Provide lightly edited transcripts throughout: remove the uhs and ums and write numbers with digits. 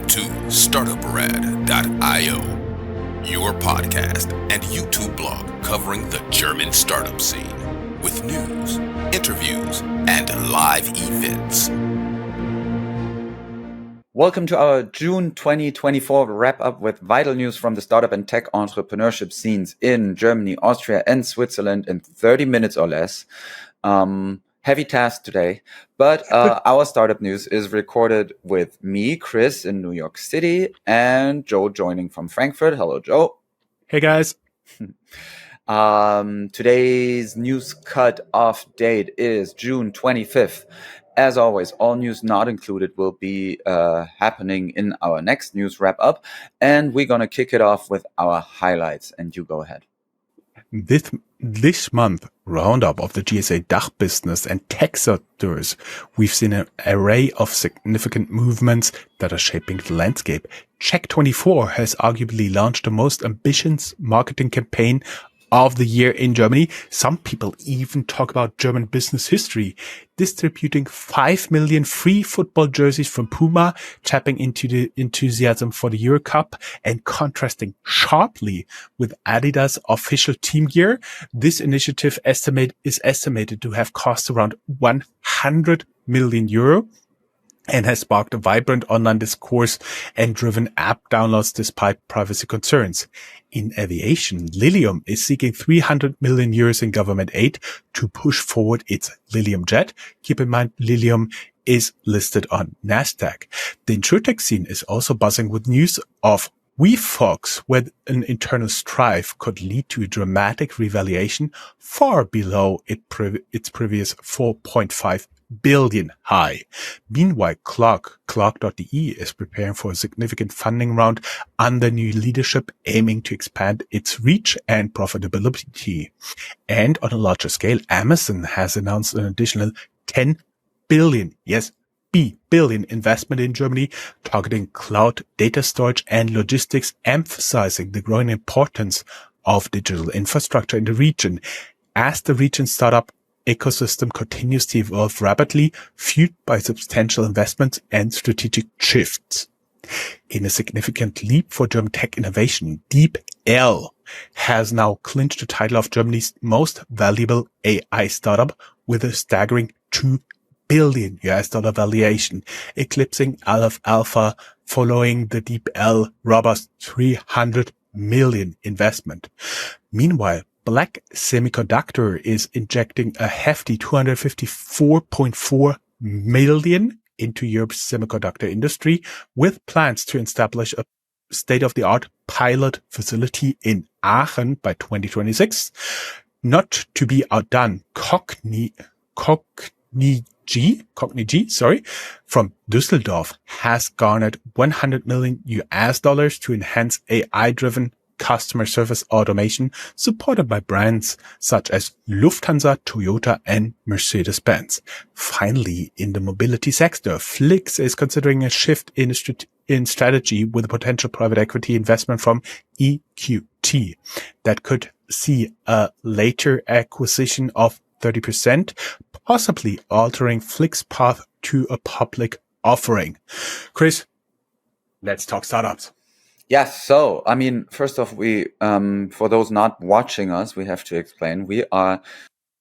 to Startuprad.io, your podcast and YouTube blog covering the German startup scene with news, interviews, and live events. Welcome to our June 2024 wrap-up with vital news from the startup and tech entrepreneurship scenes in Germany, Austria, and Switzerland in 30 minutes or less. Heavy task today, but our startup news is recorded with me, Chris, in New York City, and Joe joining from Frankfurt. Hello, Joe. Hey, guys. Today's news cut-off date is June 25th. As always, all news not included will be happening in our next news wrap-up, and we're going to kick it off with our highlights, and you go ahead. This month, roundup of the GSA DACH business and tech sectors, we've seen an array of significant movements that are shaping the landscape. Check24 has arguably launched the most ambitious marketing campaign of the year in Germany. Some people even talk about German business history, distributing 5 million free football jerseys from Puma, tapping into the enthusiasm for the Euro Cup and contrasting sharply with Adidas official team gear. This initiative is estimated to have cost around 100 million euro. And has sparked a vibrant online discourse and driven app downloads despite privacy concerns. In aviation, Lilium is seeking 300 million euros in government aid to push forward its Lilium jet. Keep in mind, Lilium is listed on NASDAQ. The insurtech scene is also buzzing with news of WeFox, where an internal strife could lead to a dramatic revaluation far below its previous 4.5 billion high. Meanwhile, Clock.de is preparing for a significant funding round under new leadership, aiming to expand its reach and profitability. And on a larger scale, Amazon has announced an additional 10 billion, yes, billion investment in Germany, targeting cloud data storage and logistics, emphasizing the growing importance of digital infrastructure in the region. As the region's startup ecosystem continues to evolve rapidly, fueled by substantial investments and strategic shifts. In a significant leap for German tech innovation, DeepL has now clinched the title of Germany's most valuable AI startup with a staggering $2 billion valuation, eclipsing Aleph Alpha following the DeepL robust 300 million investment. Meanwhile, Black Semiconductor is injecting a hefty 254.4 million into Europe's semiconductor industry, with plans to establish a state-of-the-art pilot facility in Aachen by 2026. Not to be outdone, Cognigy, from Düsseldorf has garnered $100 million to enhance AI-driven customer service automation supported by brands such as Lufthansa, Toyota, and Mercedes-Benz. Finally, in the mobility sector, Flix is considering a shift in strategy with a potential private equity investment from EQT that could see a later acquisition of 30%, possibly altering Flix's path to a public offering. Chris, let's talk startups. Yes. So, I mean, first off, we, for those not watching us, we have to explain we are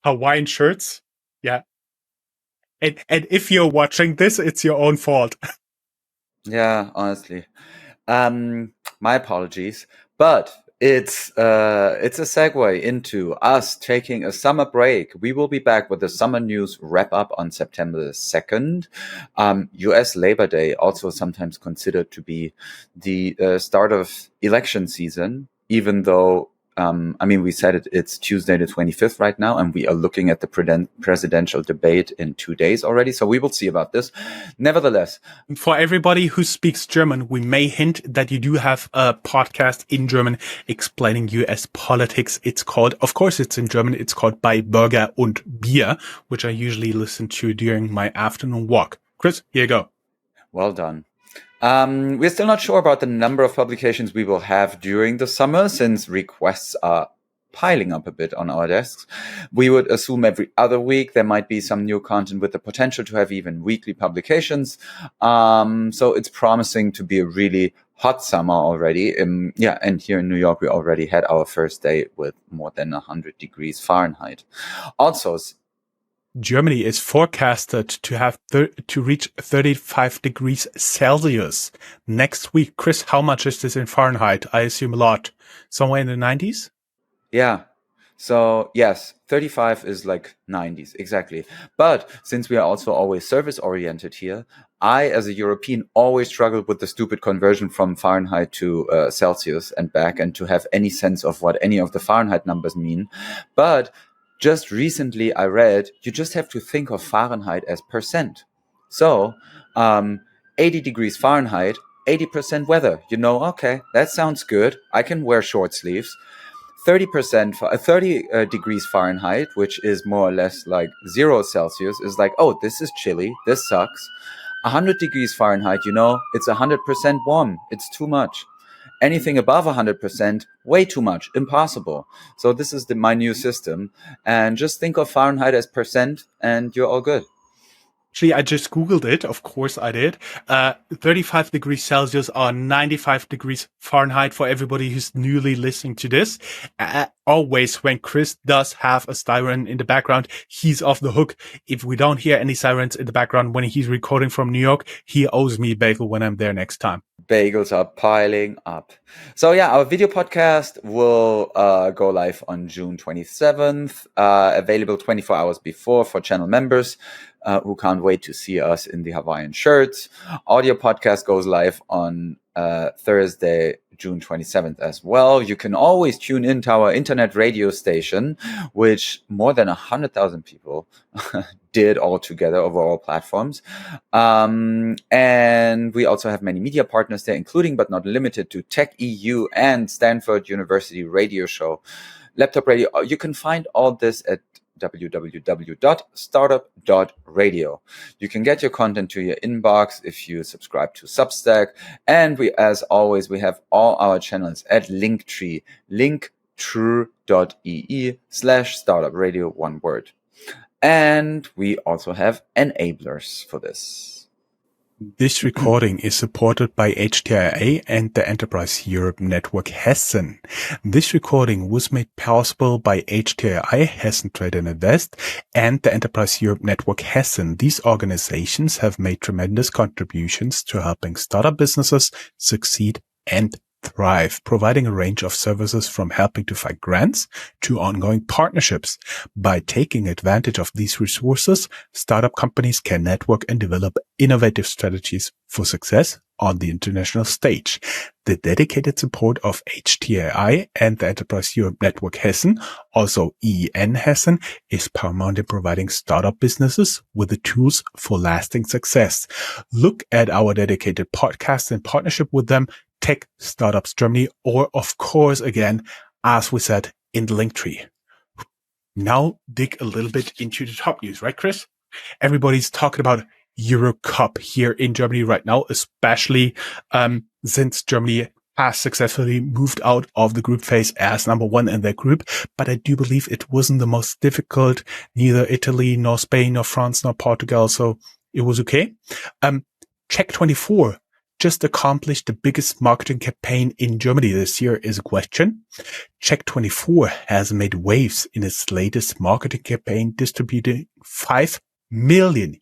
Hawaiian shirts. Yeah. And if you're watching this, it's your own fault. Yeah, honestly. My apologies, but it's a segue into us taking a summer break. We will be back with the summer news wrap up on September 2nd. US Labor Day, also sometimes considered to be the start of election season, even though we said it's Tuesday the 25th right now, and we are looking at the presidential debate in 2 days already. So we will see about this. Nevertheless, for everybody who speaks German, we may hint that you do have a podcast in German explaining US politics. It's called, of course it's in German, it's called Bei Burger und Bier, which I usually listen to during my afternoon walk. Chris, here you go. Well done. We're still not sure about the number of publications we will have during the summer, since requests are piling up a bit on our desks. We would assume every other week there might be some new content with the potential to have even weekly publications. So it's promising to be a really hot summer already. And here in New York, we already had our first day with more than 100 degrees Fahrenheit. Also, Germany is forecasted to reach 35 degrees Celsius next week. Chris, how much is this in Fahrenheit? I assume a lot. Somewhere in the 90s? Yeah. So yes, 35 is like 90s, exactly. But since we are also always service oriented here, I, as a European, always struggled with the stupid conversion from Fahrenheit to Celsius and back, and to have any sense of what any of the Fahrenheit numbers mean. But just recently I read, you just have to think of Fahrenheit as percent. So 80 degrees Fahrenheit, 80% weather. Okay, that sounds good. I can wear short sleeves. 30 degrees Fahrenheit, which is more or less like 0 Celsius, is like, oh, this is chilly. This sucks. 100 degrees Fahrenheit, it's 100% warm. It's too much. Anything above 100%, way too much, impossible. So this is my new system. And just think of Fahrenheit as percent and you're all good. Actually, I just Googled it. Of course I did. 35 degrees Celsius or 95 degrees Fahrenheit for everybody who's newly listening to this. Always when Chris does have a siren in the background, he's off the hook. If we don't hear any sirens in the background when he's recording from New York, he owes me a bagel when I'm there next time. Bagels are piling up. So our video podcast will go live on June 27th, available 24 hours before for channel members who can't wait to see us in the Hawaiian shirts. Audio podcast goes live on Thursday, June 27th as well. You can always tune into our internet radio station, which more than 100,000 people did all together over all platforms. And we also have many media partners there, including but not limited to Tech EU and Stanford University Radio Show, Laptop Radio. You can find all this at www.startup.radio. You can get your content to your inbox if you subscribe to Substack. And as always, we have all our channels at Linktree, linktree.ee/startupradio, one word. And we also have enablers for this. This recording is supported by HTIA and the Enterprise Europe Network Hessen. This recording was made possible by HTIA, Hessen Trade and Invest, and the Enterprise Europe Network Hessen. These organizations have made tremendous contributions to helping startup businesses succeed and thrive, providing a range of services from helping to find grants to ongoing partnerships. By taking advantage of these resources, startup companies can network and develop innovative strategies for success on the international stage. The dedicated support of HTAI and the Enterprise Europe Network Hessen, also EEN Hessen, is paramount in providing startup businesses with the tools for lasting success. Look at our dedicated podcast in partnership with them, Tech Startups Germany, or of course, again, as we said, in the link tree. Now dig a little bit into the top news, right, Chris? Everybody's talking about Euro Cup here in Germany right now, especially since Germany has successfully moved out of the group phase as number one in their group. But I do believe it wasn't the most difficult, neither Italy, nor Spain, nor France, nor Portugal. So it was okay. Check24 just accomplished the biggest marketing campaign in Germany this year is a question. Check24 has made waves in its latest marketing campaign, distributing 5 million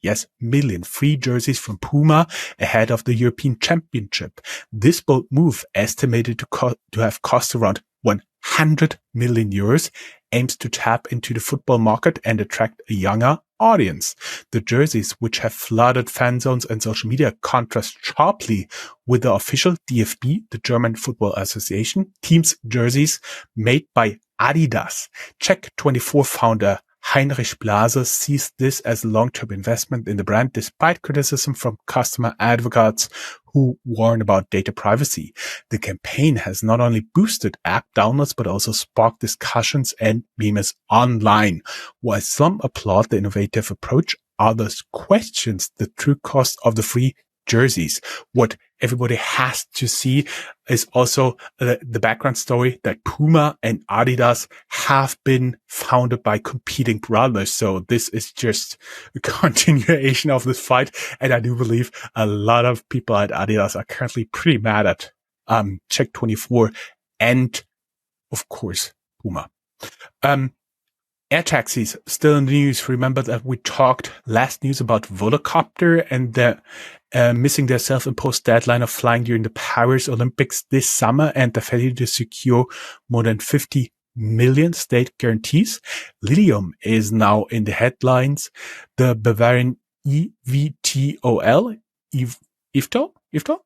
free jerseys from Puma ahead of the European Championship. This bold move, estimated to have cost around 100 million euros, aims to tap into the football market and attract a younger audience. The jerseys, which have flooded fan zones and social media, contrast sharply with the official DFB, the German Football Association, team's jerseys made by Adidas. Check24 founder Heinrich Blase sees this as a long-term investment in the brand, despite criticism from customer advocates who warn about data privacy. The campaign has not only boosted app downloads, but also sparked discussions and memes online. While some applaud the innovative approach, others question the true cost of the free jerseys. What everybody has to see is also the background story that Puma and Adidas have been founded by competing brothers. So this is just a continuation of this fight. And I do believe a lot of people at Adidas are currently pretty mad at Check24 and, of course, Puma. Air taxis still in the news. Remember that we talked last news about Volocopter and the missing their self-imposed deadline of flying during the Paris Olympics this summer and the failure to secure more than 50 million state guarantees. Lilium is now in the headlines. The Bavarian IFTO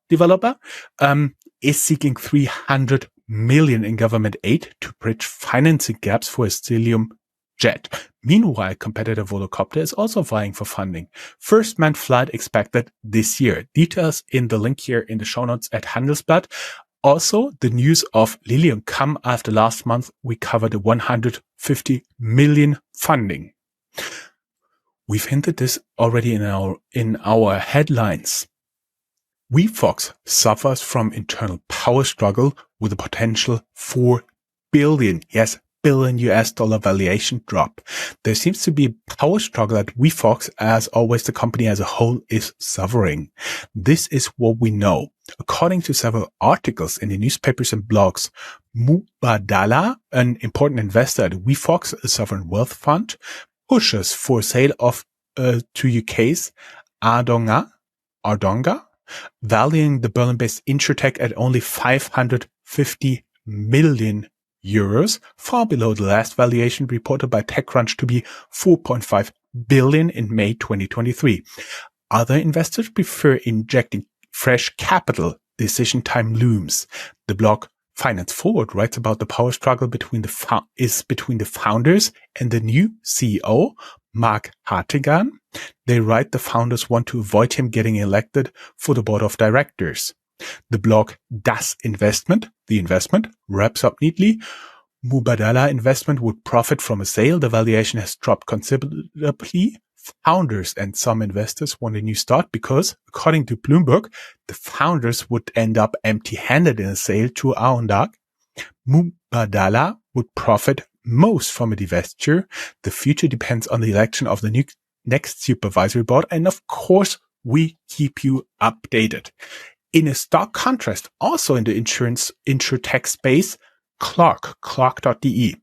developer is seeking 300 million in government aid to bridge financing gaps for its Lilium jet. Meanwhile, competitor Volocopter is also vying for funding. First manned flight expected this year. Details in the link here in the show notes at Handelsblatt. Also, the news of Lilium come after last month we covered the 150 million funding. We've hinted this already in our headlines. WeFox suffers from internal power struggle with a potential $4 billion US dollar valuation drop. There seems to be a power struggle at WeFox, as always the company as a whole is suffering. This is what we know. According to several articles in the newspapers and blogs, Mubadala, an important investor at WeFox, a sovereign wealth fund, pushes for sale of to UK's Ardonga, valuing the Berlin-based insurtech at only 550 million euros, far below the last valuation reported by TechCrunch to be 4.5 billion in May 2023. Other investors prefer injecting fresh capital. Decision time looms. The blog Finance Forward writes about the power struggle between the founders and the new CEO, Mark Hartigan. They write the founders want to avoid him getting elected for the board of directors. The blog Das Investment, the investment, wraps up neatly. Mubadala Investment would profit from a sale. The valuation has dropped considerably. Founders and some investors want a new start because, according to Bloomberg, the founders would end up empty-handed in a sale to Aondag. Mubadala would profit most from a divestiture. The future depends on the election of the next supervisory board, and of course, we keep you updated. In a stark contrast, also in the insurtech space, Clark.de.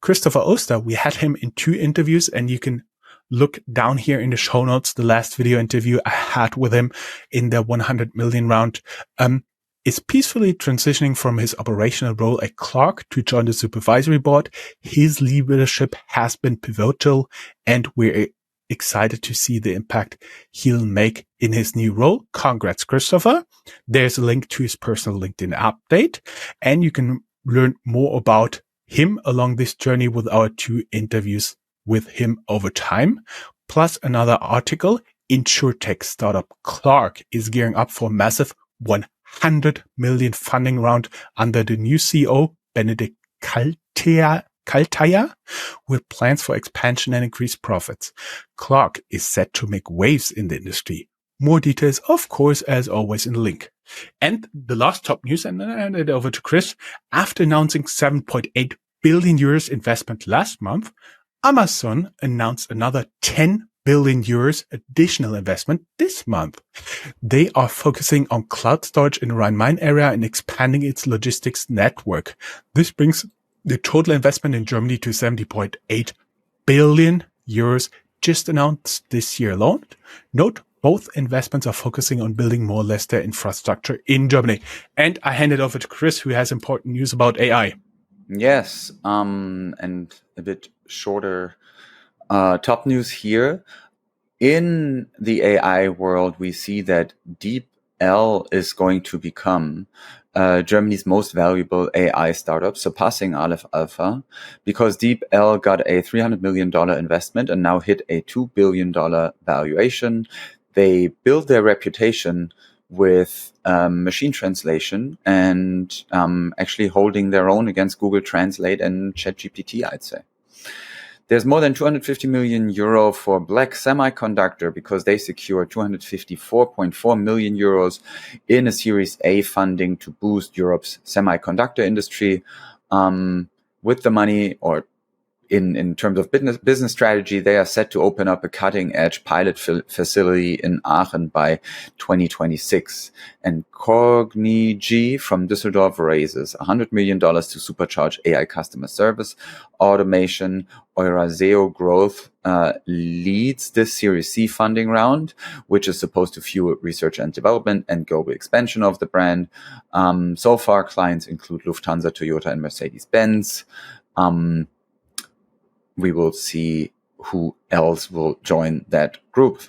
Christopher Oster, we had him in 2 interviews, and you can look down here in the show notes, the last video interview I had with him in the 100 million round, is peacefully transitioning from his operational role at Clark to join the supervisory board. His leadership has been pivotal, and we're excited to see the impact he'll make in his new role. Congrats, Christopher. There's a link to his personal LinkedIn update, and you can learn more about him along this journey with our 2 interviews with him over time. Plus another article, insurtech startup Clark is gearing up for a massive 100 million funding round under the new CEO, Benedict Kaltaya, with plans for expansion and increased profits. Clark is set to make waves in the industry. More details, of course, as always in the link. And the last top news, and then I hand it over to Chris. After announcing 7.8 billion euros investment last month, Amazon announced another 10 billion euros additional investment this month. They are focusing on cloud storage in the Rhine-Main area and expanding its logistics network. This brings the total investment in Germany to 70.8 billion euros just announced this year alone. Note, both investments are focusing on building more or less their infrastructure in Germany. And I hand it over to Chris, who has important news about AI. Yes, and a bit shorter top news here. In the AI world, we see that DeepL is going to become Germany's most valuable AI startup, surpassing Aleph Alpha, because DeepL got a $300 million investment and now hit a $2 billion valuation. They built their reputation with machine translation and actually holding their own against Google Translate and ChatGPT, I'd say. There's more than 250 million euro for Black Semiconductor because they secured 254.4 million euros in a Series A funding to boost Europe's semiconductor industry. With the money, or in terms of business strategy, they are set to open up a cutting-edge pilot facility in Aachen by 2026. And Cognigy from Düsseldorf raises $100 million to supercharge AI customer service automation. Euraseo Growth leads this Series C funding round, which is supposed to fuel research and development and global expansion of the brand. So far, clients include Lufthansa, Toyota, and Mercedes-Benz. We will see who else will join that group.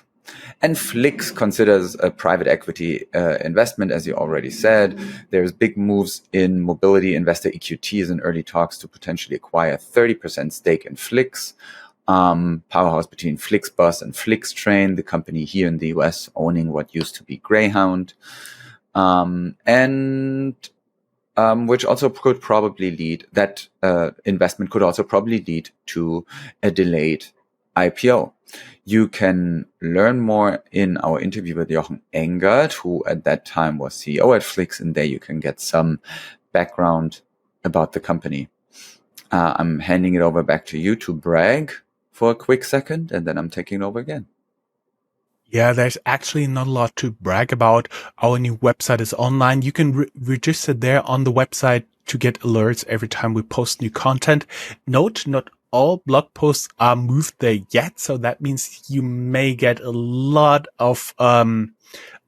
And Flix considers a private equity investment, as you already said. There's big moves in mobility. Investor EQT is in early talks to potentially acquire 30% stake in Flix. Powerhouse between Flixbus and Flixtrain, the company here in the US owning what used to be Greyhound. Which also could probably lead, that investment could also probably lead to a delayed IPO. You can learn more in our interview with Jochen Engert, who at that time was CEO at Flix, and there you can get some background about the company. I'm handing it over back to you to brag for a quick second, and then I'm taking over again. Yeah, there's actually not a lot to brag about. Our new website is online. You can register there on the website to get alerts every time we post new content. Note, not all blog posts are moved there yet, so that means you may get a lot of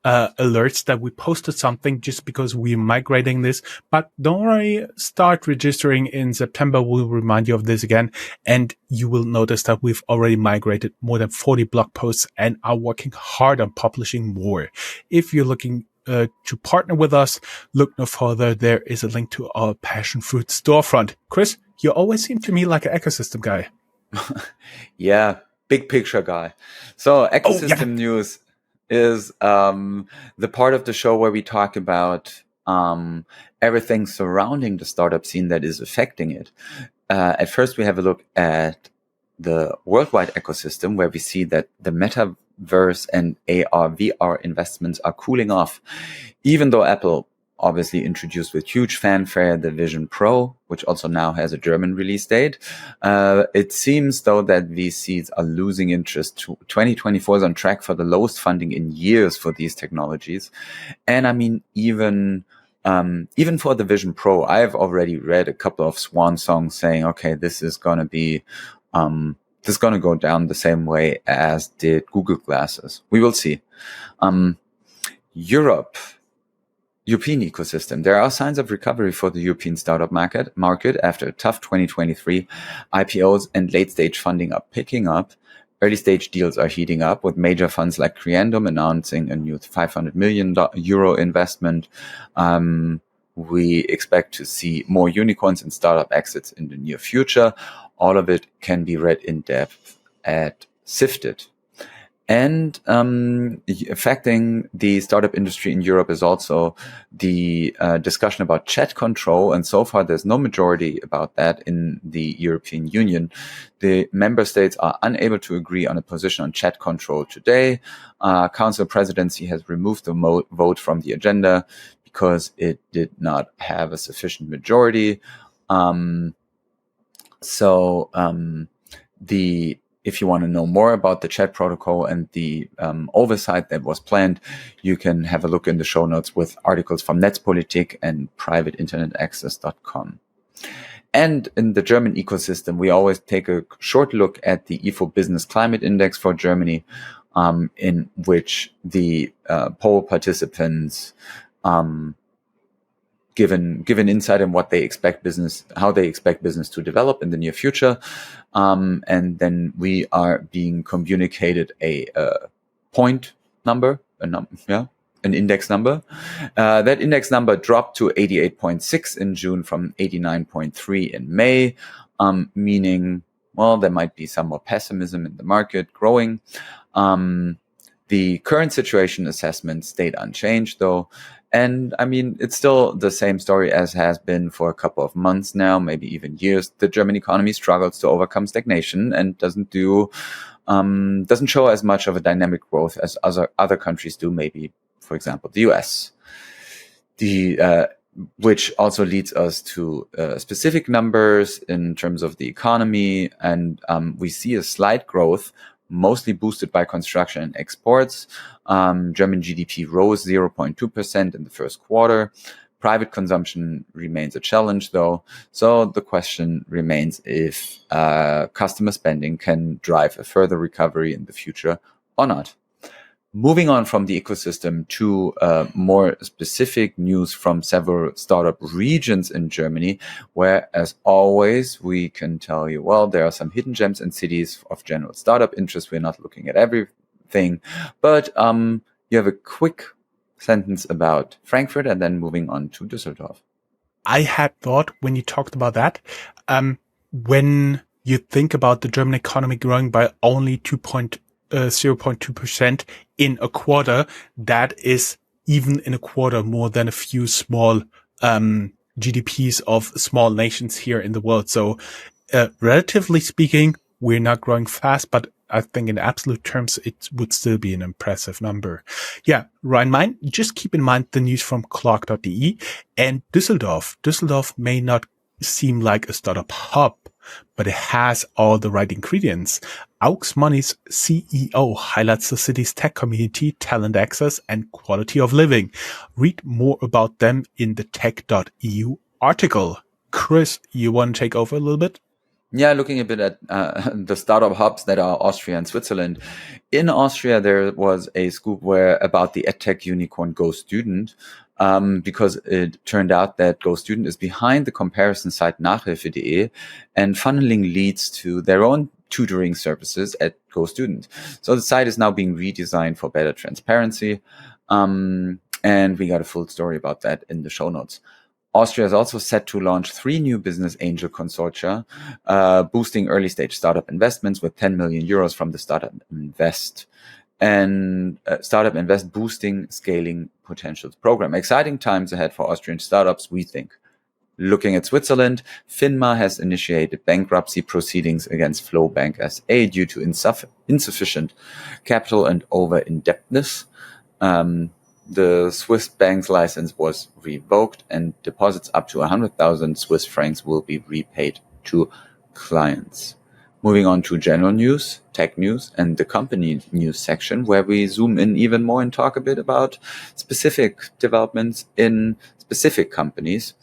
alerts that we posted something just because we're migrating this. But don't worry, start registering in September. We'll remind you of this again. And you will notice that we've already migrated more than 40 blog posts and are working hard on publishing more. If you're looking to partner with us, look no further. There is a link to our passion fruit storefront. Chris, you always seem to me like an ecosystem guy. Yeah, big picture guy. So ecosystem news is the part of the show where we talk about everything surrounding the startup scene that is affecting it. At first, we have a look at the worldwide ecosystem, where we see that the metaverse and AR, VR investments are cooling off, even though Apple obviously introduced with huge fanfare the Vision Pro, which also now has a German release date. It seems, though, that VCs are losing interest. 2024 is on track for the lowest funding in years for these technologies. And I mean, even for the Vision Pro, I've already read a couple of swan songs saying, okay, this is going to be, this is going to go down the same way as did Google Glasses. We will see. European ecosystem. There are signs of recovery for the European startup market after a tough 2023. IPOs and late-stage funding are picking up. Early-stage deals are heating up, with major funds like Creandum announcing a new 500 million euro investment. We expect to see more unicorns and startup exits in the near future. All of it can be read in depth at Sifted. And affecting the startup industry in Europe is also the discussion about chat control. And so far, there's no majority about that in the European Union. The member states are unable to agree on a position on chat control today. Council presidency has removed the vote from the agenda because it did not have a sufficient majority. If you want to know more about the chat protocol and the oversight that was planned, you can have a look in the show notes with articles from Netzpolitik and privateinternetaccess.com. And in the German ecosystem, we always take a short look at the IFO Business Climate Index for Germany, in which the poll participants given insight on what they expect how they expect business to develop in the near future. And then we are being communicated a point number, an index number. That index number dropped to 88.6 in June from 89.3 in May, meaning, well, there might be some more pessimism in the market growing. The current situation assessment stayed unchanged, though, And I mean, it's still the same story as has been for a couple of months now, maybe even years. The German economy struggles to overcome stagnation and doesn't show as much of a dynamic growth as other countries do, maybe, for example, the US. Which also leads us to specific numbers in terms of the economy. And we see a slight growth, mostly boosted by construction and exports. German GDP rose 0.2% in the first quarter. Private consumption remains a challenge, though. So the question remains if customer spending can drive a further recovery in the future or not. Moving on from the ecosystem to more specific news from several startup regions in Germany, where, as always, we can tell you, well, there are some hidden gems and cities of general startup interest. We're not looking at everything, but you have a quick sentence about Frankfurt and then moving on to Düsseldorf. I had thought when you talked about that, when you think about the German economy growing by only 0.2% in a quarter, that is even in a quarter more than a few small GDPs of small nations here in the world. So relatively speaking, we're not growing fast, but I think in absolute terms, it would still be an impressive number. Yeah, Rhein-Main, just keep in mind the news from Clark.de and Düsseldorf. Düsseldorf may not seem like a startup hub, but it has all the right ingredients. Aux Money's CEO highlights the city's tech community, talent access, and quality of living. Read more about them in the tech.eu article. Chris, you want to take over a little bit? Yeah, looking a bit at the startup hubs that are Austria and Switzerland. In Austria, there was a scoop about the edtech unicorn GoStudent, because it turned out that GoStudent is behind the comparison site Nachhilfe.de and funneling leads to their own tutoring services at GoStudent. So the site is now being redesigned for better transparency, and we got a full story about that in the show notes. Austria is also set to launch 3 new business angel consortia, boosting early-stage startup investments with 10 million euros from the Startup Invest boosting scaling potentials program. Exciting times ahead for Austrian startups, we think. Looking at Switzerland, FINMA has initiated bankruptcy proceedings against Flow Bank SA due to insufficient capital and over-indebtedness. The Swiss bank's license was revoked and deposits up to 100,000 Swiss francs will be repaid to clients. Moving on to general news, tech news, and the company news section, where we zoom in even more and talk a bit about specific developments in specific companies.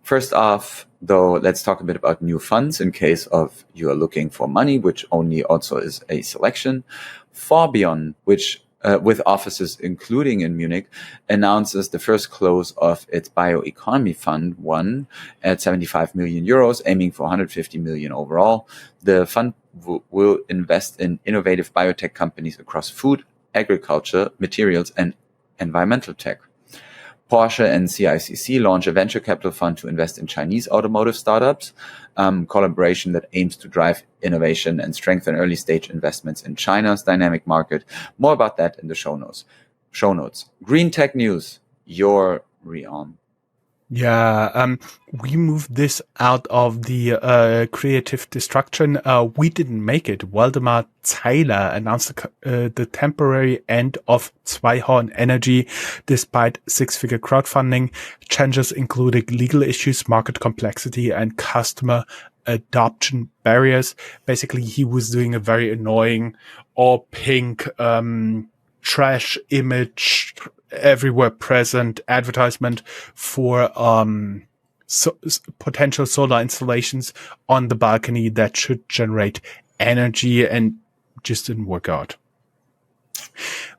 First off, though, let's talk a bit about new funds in case of you are looking for money, which only also is a selection. Forbion, which with offices including in Munich, announces the first close of its Bioeconomy Fund 1 at 75 million euros, aiming for 150 million overall. The fund will invest in innovative biotech companies across food, agriculture, materials, and environmental tech. Porsche and CICC launch a venture capital fund to invest in Chinese automotive startups, collaboration that aims to drive innovation and strengthen early-stage investments in China's dynamic market. More about that in the show notes. Green tech news, your realm. Yeah, we moved this out of the creative destruction. We didn't make it. Waldemar Zeiler announced the temporary end of Zweihorn Energy despite 6-figure crowdfunding. Changes including legal issues, market complexity, and customer adoption barriers. Basically, he was doing a very annoying all pink trash image everywhere present advertisement for potential solar installations on the balcony that should generate energy, and just didn't work out.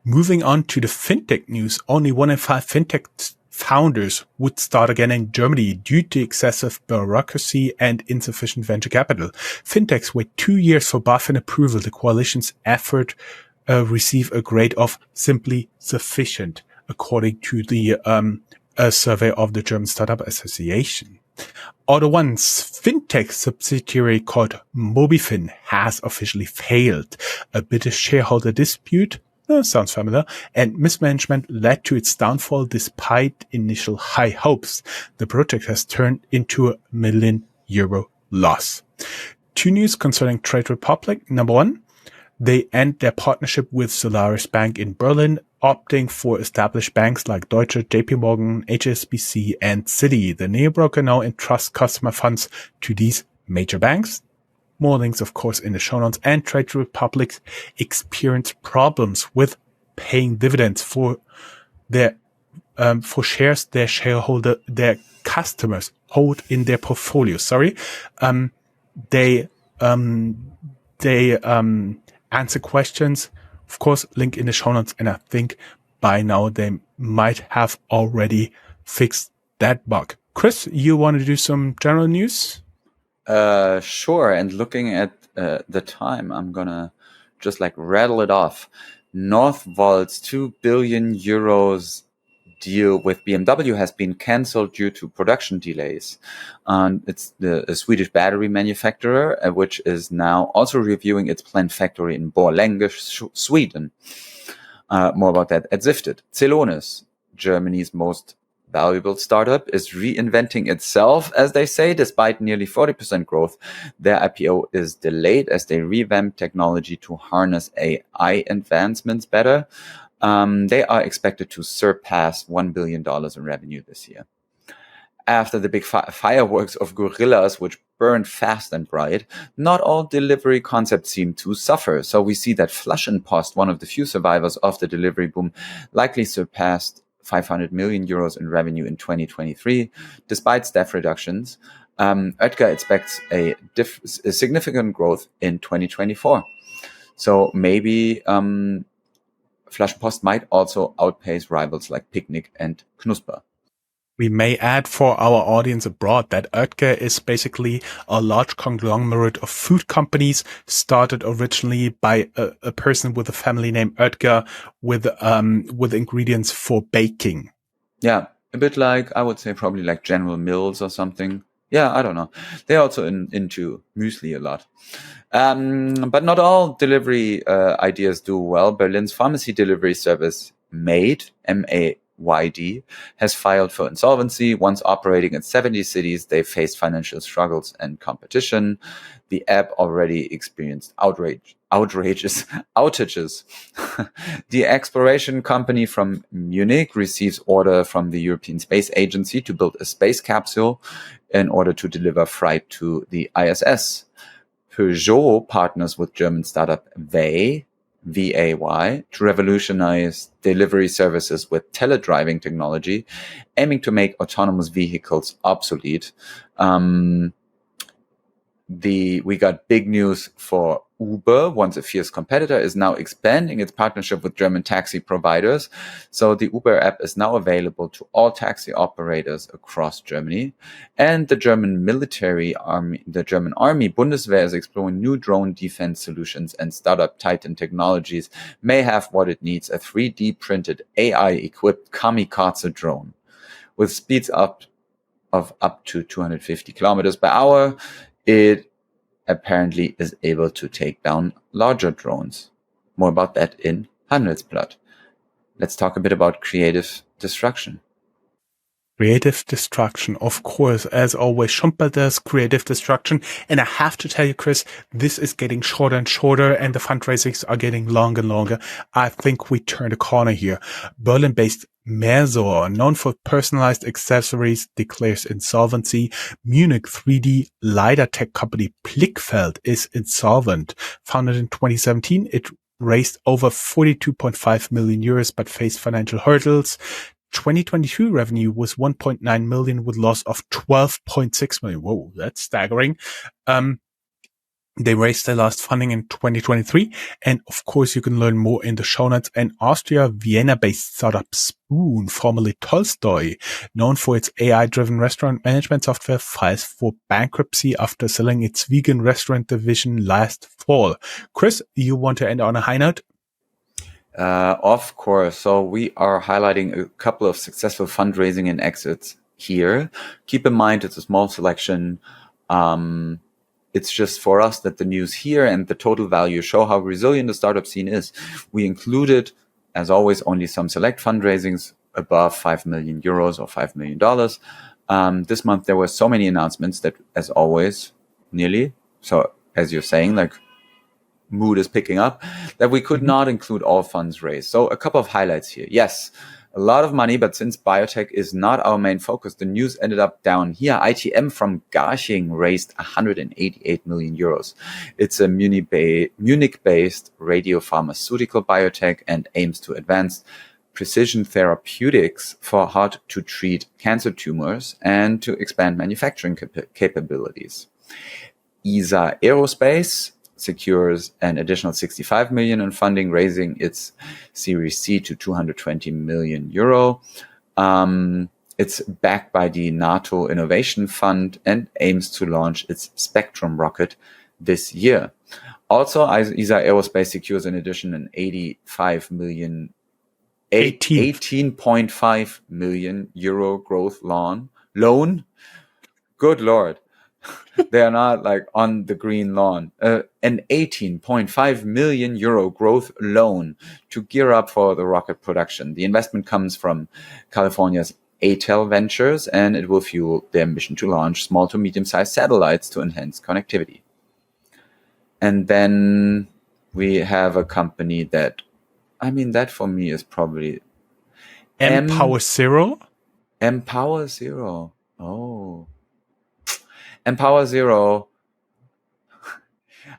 Moving on to the fintech news, only 1 in 5 fintech founders would start again in Germany due to excessive bureaucracy and insufficient venture capital. Fintechs wait 2 years for BaFin approval. The coalition's effort receive a grade of simply sufficient, according to the survey of the German Startup Association. AutoOne's fintech subsidiary called Mobifin has officially failed. A bitter shareholder dispute, Sounds familiar. And mismanagement led to its downfall despite initial high hopes. The project has turned into a €1 million loss. 2 news concerning Trade Republic. Number 1, they end their partnership with Solaris Bank in Berlin, opting for established banks like Deutsche, JP Morgan, HSBC, and Citi. The neo-broker now entrusts customer funds to these major banks. More links, of course, in the show notes. And Trade Republic experienced problems with paying dividends for their for shares their customers hold in their portfolio. They answer questions, of course, link in the show notes, and I think by now they might have already fixed that bug. Chris, you want to do some general news? Sure. And looking at the time, I'm gonna just rattle it off. Northvolt's €2 billion deal with BMW has been cancelled due to production delays. It's a Swedish battery manufacturer, which is now also reviewing its planned factory in Borlänge, Sweden. More about that at Zifted. Celonis, Germany's most valuable startup, is reinventing itself, as they say, despite nearly 40% growth. Their IPO is delayed as they revamp technology to harness AI advancements better. They are expected to surpass $1 billion in revenue this year. After the big fireworks of gorillas, which burned fast and bright, not all delivery concepts seem to suffer. So we see that Flush & Post, one of the few survivors of the delivery boom, likely surpassed €500 million in revenue in 2023, despite staff reductions. Oetker expects a significant growth in 2024. So maybe Flush & Post might also outpace rivals like Picnic and Knusper. We may add for our audience abroad that Oetker is basically a large conglomerate of food companies started originally by a person with a family name Oetker with ingredients for baking. Yeah, a bit I would say probably like General Mills or something. Yeah, I don't know. They're also into muesli a lot. But not all delivery ideas do well. Berlin's pharmacy delivery service MAID, MAYD, has filed for insolvency. Once operating in 70 cities, they faced financial struggles and competition. The app already experienced outages. The exploration company from Munich receives order from the European Space Agency to build a space capsule in order to deliver freight to the ISS. Peugeot partners with German startup VAY to revolutionize delivery services with teledriving technology, aiming to make autonomous vehicles obsolete. We got big news for Uber, once a fierce competitor, is now expanding its partnership with German taxi providers. So the Uber app is now available to all taxi operators across Germany. And the German army, Bundeswehr, is exploring new drone defense solutions, and startup Titan Technologies may have what it needs: a 3D printed AI-equipped kamikaze drone with speeds of up to 250 kilometers per hour. It apparently is able to take down larger drones. More about that in Handelsblatt. Let's talk a bit about creative destruction. Creative destruction, of course, as always, Schumpeter's creative destruction. And I have to tell you, Chris, this is getting shorter and shorter, and the fundraisings are getting longer and longer. I think we turned a corner here. Berlin-based Mersor, known for personalized accessories, declares insolvency. Munich 3D LiDAR tech company Blickfeld is insolvent. Founded in 2017, it raised over €42.5 million, but faced financial hurdles. 2022 revenue was 1.9 million with loss of 12.6 million. Whoa, that's staggering. They raised their last funding in 2023. And of course, you can learn more in the show notes. And Austria, Vienna-based startup Spoon, formerly Tolstoy, known for its AI-driven restaurant management software, files for bankruptcy after selling its vegan restaurant division last fall. Chris, you want to end on a high note? Of course. So we are highlighting a couple of successful fundraising and exits here. Keep in mind, it's a small selection. it's just for us that the news here and the total value show how resilient the startup scene is. We included, as always, only some select fundraisings above 5 million euros or $5 million. This month, there were so many announcements that, as always, nearly, so as you're saying, like mood is picking up, that we could not include all funds raised. So a couple of highlights here. Yes, a lot of money, but since biotech is not our main focus, the news ended up down here. ITM from Garching raised 188 million euros. It's a Munich-based radiopharmaceutical biotech and aims to advance precision therapeutics for hard-to-treat cancer tumors and to expand manufacturing capabilities. ESA Aerospace secures an additional 65 million in funding, raising its Series C to 220 million euro. It's backed by the NATO Innovation Fund and aims to launch its Spectrum rocket this year. Also, ESA Aerospace secures in addition an 18.5 million euro growth loan. Good Lord. They are not like on the green lawn. An 18.5 million euro growth loan to gear up for the rocket production. The investment comes from California's ATEL Ventures, and it will fuel their mission to launch small to medium-sized satellites to enhance connectivity. And then we have a company that, I mean, that for me is probably Empower Zero. Empower Zero. Oh. Empower Zero.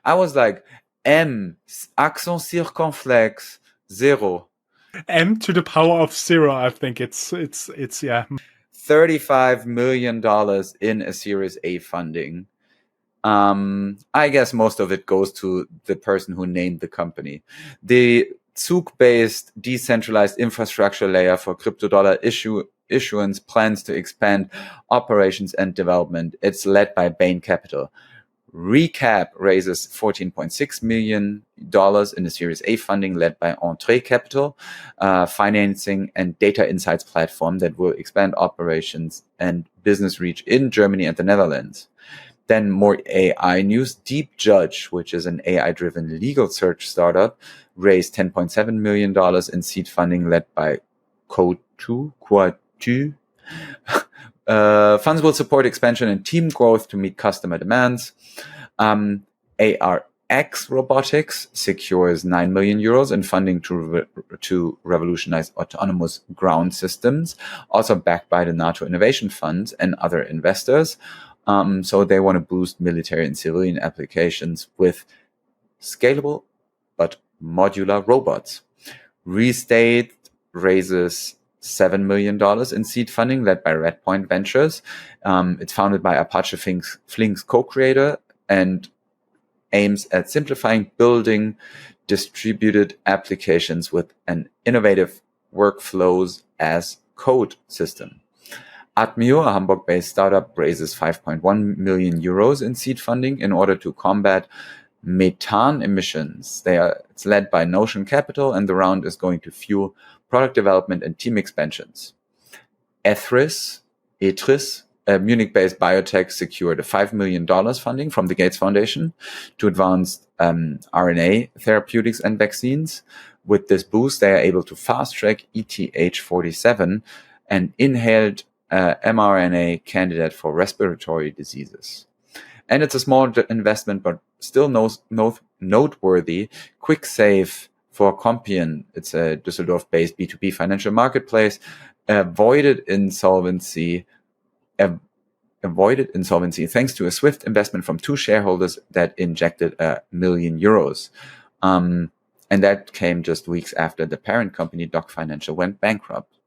I was like, M, accent circonflexe, zero. M to the power of zero, I think it's yeah. $35 million in a Series A funding. I guess most of it goes to the person who named the company. The Zug-based decentralized infrastructure layer for crypto dollar issuance plans to expand operations and development. It's led by Bain Capital. Recap raises $14.6 million in a Series A funding led by Entrée Capital, financing and data insights platform that will expand operations and business reach in Germany and the Netherlands. Then more AI news. Deep Judge, which is an AI-driven legal search startup, raised $10.7 million in seed funding led by Quatu. Funds will support expansion and team growth to meet customer demands. ARX Robotics secures 9 million euros in funding to revolutionize autonomous ground systems, also backed by the NATO Innovation Fund and other investors. So they want to boost military and civilian applications with scalable but modular robots. Restate raises $7 million in seed funding led by Redpoint Ventures. It's founded by Apache Flink's co-creator and aims at simplifying building distributed applications with an innovative workflows as code system. Atmio, a Hamburg-based startup, raises 5.1 million euros in seed funding in order to combat methane emissions. It's led by Notion Capital, and the round is going to fuel product development and team expansions. Etris, a Munich-based biotech, secured a $5 million funding from the Gates Foundation to advance RNA therapeutics and vaccines. With this boost, they are able to fast-track ETH47, an inhaled mRNA candidate for respiratory diseases. And it's a small investment, but still noteworthy. QuickSave for Compion, it's a Düsseldorf-based B2B financial marketplace, avoided insolvency thanks to a swift investment from two shareholders that injected €1 million. And that came just weeks after the parent company, Doc Financial, went bankrupt.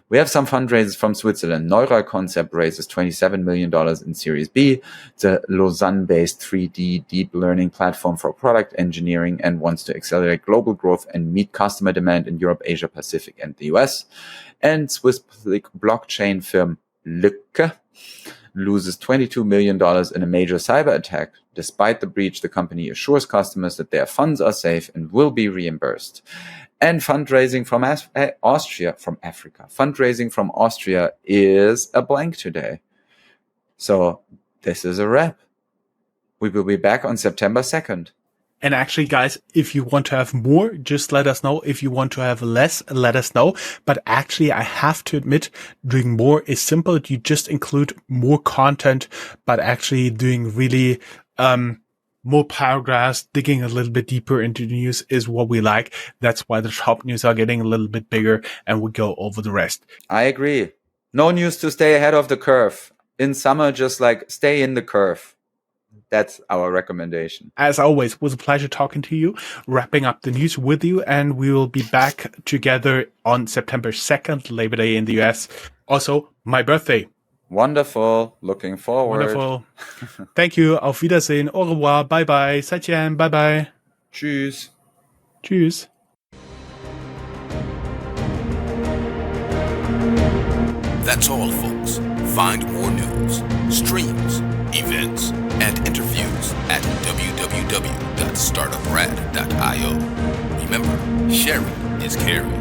We have some fundraisers from Switzerland. Neural Concept raises $27 million in Series B. It's a Lausanne-based 3D deep learning platform for product engineering and wants to accelerate global growth and meet customer demand in Europe, Asia Pacific, and the US. And Swiss blockchain firm Lücke loses $22 million in a major cyber attack. Despite the breach, the company assures customers that their funds are safe and will be reimbursed. And fundraising from Fundraising from Austria is a blank today. So this is a wrap. We will be back on September 2nd. And actually, guys, if you want to have more, just let us know. If you want to have less, let us know. But actually, I have to admit, doing more is simple. You just include more content, but actually doing really more paragraphs, digging a little bit deeper into the news is what we like. That's why the top news are getting a little bit bigger, and we go over the rest. I agree. No news to stay ahead of the curve. In summer, just like stay in the curve. That's our recommendation. As always, it was a pleasure talking to you, wrapping up the news with you, and we will be back together on September 2nd, Labor Day in the US. Also, my birthday. Wonderful. Looking forward. Wonderful. Thank you. Auf Wiedersehen. Au revoir. Bye bye. Zaijian. Bye bye. Tschüss. Tschüss. That's all, folks. Find more news, streams, events, and interviews at www.startuprad.io. Remember, sharing is caring.